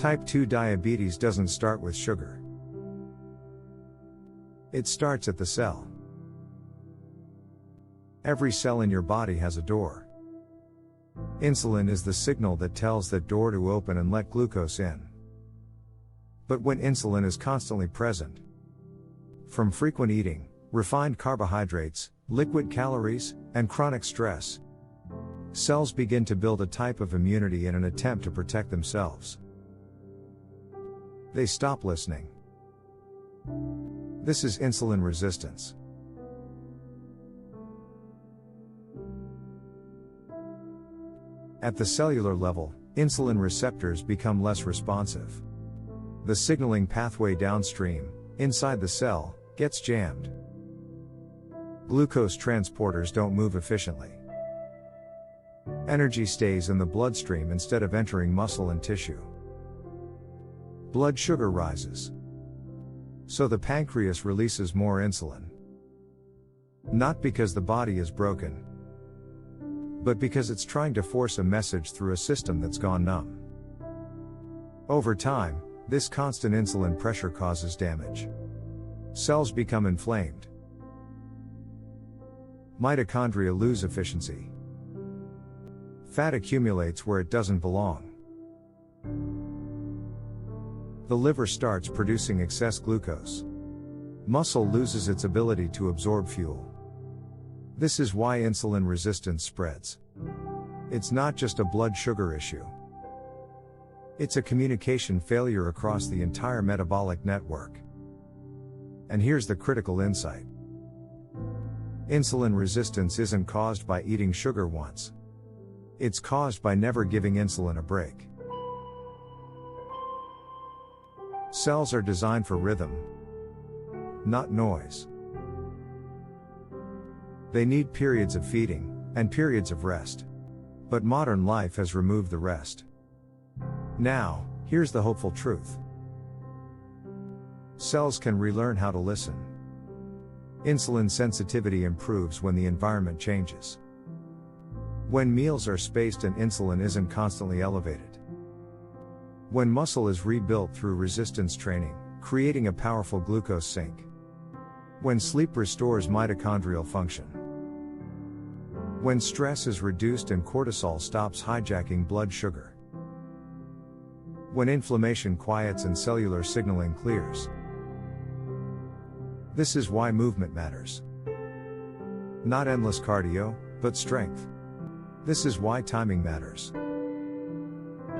Type 2 diabetes doesn't start with sugar. It starts at the cell. Every cell in your body has a door. Insulin is the signal that tells that door to open and let glucose in. But when insulin is constantly present, from frequent eating, refined carbohydrates, liquid calories, and chronic stress, cells begin to build a type of immunity in an attempt to protect themselves. They stop listening. This is insulin resistance. At the cellular level, insulin receptors become less responsive. The signaling pathway downstream, inside the cell, gets jammed. Glucose transporters don't move efficiently. Energy stays in the bloodstream instead of entering muscle and tissue. Blood sugar rises. So the pancreas releases more insulin. Not because the body is broken, but because it's trying to force a message through a system that's gone numb. Over time, this constant insulin pressure causes damage. Cells become inflamed. Mitochondria lose efficiency. Fat accumulates where it doesn't belong. The liver starts producing excess glucose. Muscle loses its ability to absorb fuel. This is why insulin resistance spreads. It's not just a blood sugar issue. It's a communication failure across the entire metabolic network. And here's the critical insight. Insulin resistance isn't caused by eating sugar once. It's caused by never giving insulin a break. Cells are designed for rhythm, not noise. They need periods of feeding, and periods of rest. But modern life has removed the rest. Now, here's the hopeful truth. Cells can relearn how to listen. Insulin sensitivity improves when the environment changes. When meals are spaced and insulin isn't constantly elevated. When muscle is rebuilt through resistance training, creating a powerful glucose sink. When sleep restores mitochondrial function. When stress is reduced and cortisol stops hijacking blood sugar. When inflammation quiets and cellular signaling clears. This is why movement matters. Not endless cardio, but strength. This is why timing matters.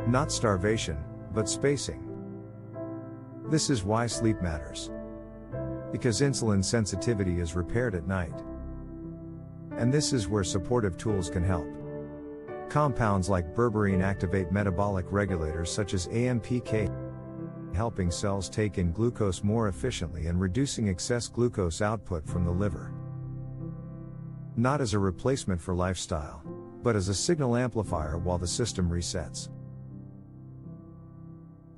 Not starvation, but spacing. This is why sleep matters. Because insulin sensitivity is repaired at night. And this is where supportive tools can help. Compounds like berberine activate metabolic regulators such as AMPK, helping cells take in glucose more efficiently and reducing excess glucose output from the liver. Not as a replacement for lifestyle, but as a signal amplifier while the system resets.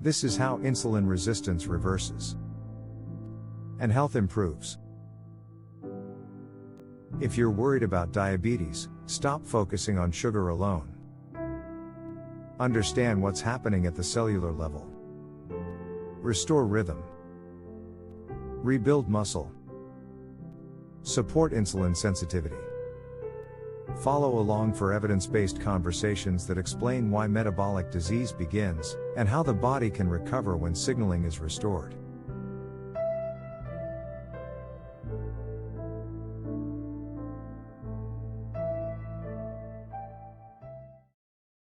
This is how insulin resistance reverses. And health improves. If you're worried about diabetes, stop focusing on sugar alone. Understand what's happening at the cellular level. Restore rhythm. Rebuild muscle. Support insulin sensitivity. Follow along for evidence-based conversations that explain why metabolic disease begins, and how the body can recover when signaling is restored.